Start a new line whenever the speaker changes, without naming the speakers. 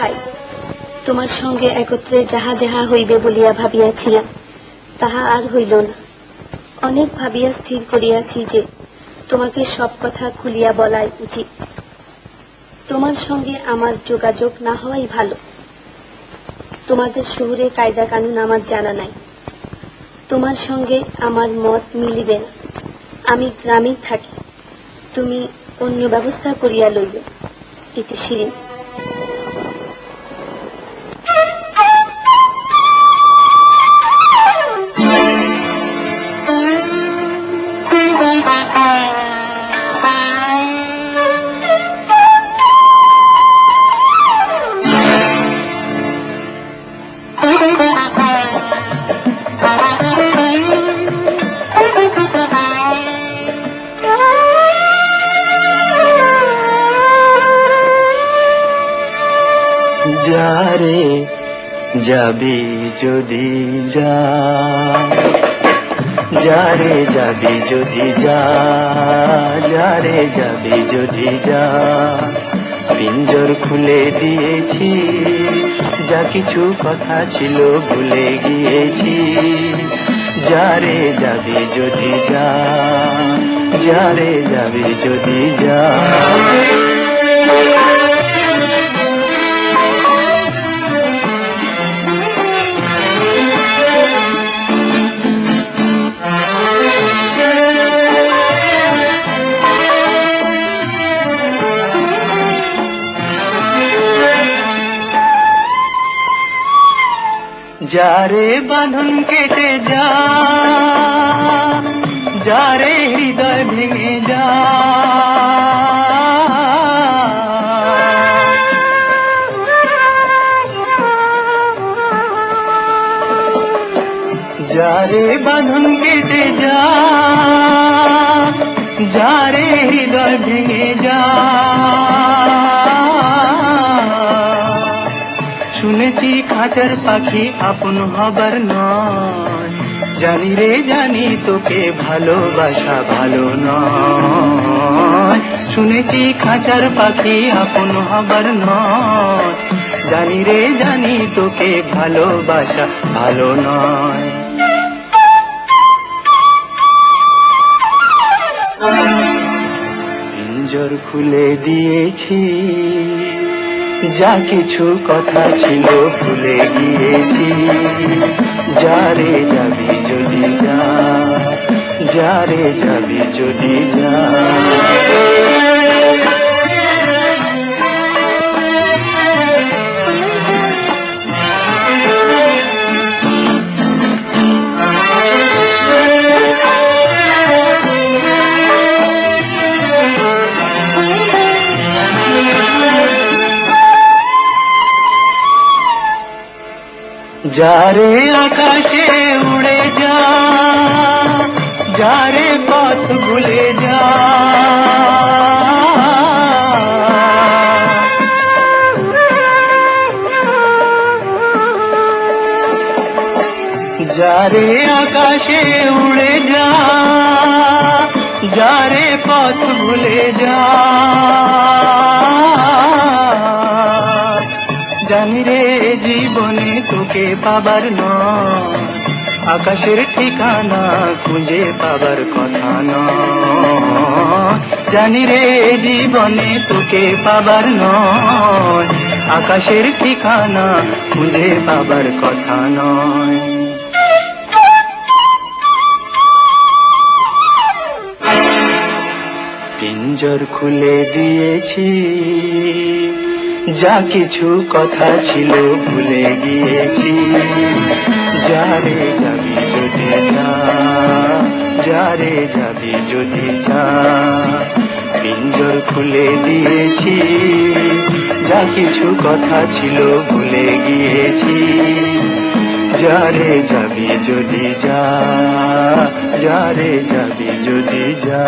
ভাই, তোমার সঙ্গে একত্রে যাহা যাহা হইবে বলিয়া ভাবিয়াছিলাম তাহা আর হইল না। অনেক ভাবিয়া স্থির করিয়াছি যে তোমাকে সব কথা খুলিয়া বলাই উচিত। তোমার সঙ্গে আমার যোগাযোগ না হওয়াই ভালো। তোমাদের শহরে কায়দা কানুন আমার জানা নাই। তোমার সঙ্গে আমার মত মিলিবে না। আমি গ্রামেই থাকি, তুমি অন্য ব্যবস্থা করিয়া লইবে। ইতি শিরিন।
যারে যাবি যদি যা, যারে যাবি যদি যা, যারে যাবি যদি যা, পিঞ্জর খুলে দিয়েছি, যা কিছু কথা ছিল ভুলে গিয়েছি। যারে যাবি যদি যা, যারে যাবি যদি যা। যারে বাঁধন কেটে যা, যারে হৃদয় ভেঙে যা, যারে বাঁধন কেটে যা, যারে হৃদয় ভেঙে যা। শুনেছি খাঁচার পাখি আপন হবার নয়, জানি রে জানি তোকে ভালোবাসা ভালো নয়। শুনেছি খাঁচার পাখি আপন হবার নয়, জানি রে জানি তোকে ভালোবাসা ভালো নয়। পিঞ্জর খুলে দিয়েছি, যা কিছু কথা ছিল ভুলে গিয়েছি। যারে যাবি যদি যা, যারে যাবি যদি যা। যারে আকাশে উড়ে যা, যারে পথ ভুলে যা, যারে আকাশে উড়ে যা, যারে পথ ভুলে যা। জানি রে জীবনে তোকে পাবার নয়, আকাশের ঠিকানা খুঁজে পাবার কথা নয়। জানি রে জীবনে তোকে পাবার নয়, আকাশের ঠিকানা খুঁজে পাবার কথা নয়। পিঞ্জর খুলে দিয়েছি, যা কিছু কথা ছিল ভুলে গিয়েছি। যারে যাবি যদি যা, যারে যাবি যদি যা। পিঞ্জর খুলে দিয়েছি, যা কিছু কথা ছিল ভুলে গিয়েছি। যারে যাবি যদি যা, যারে যাবি যদি যা।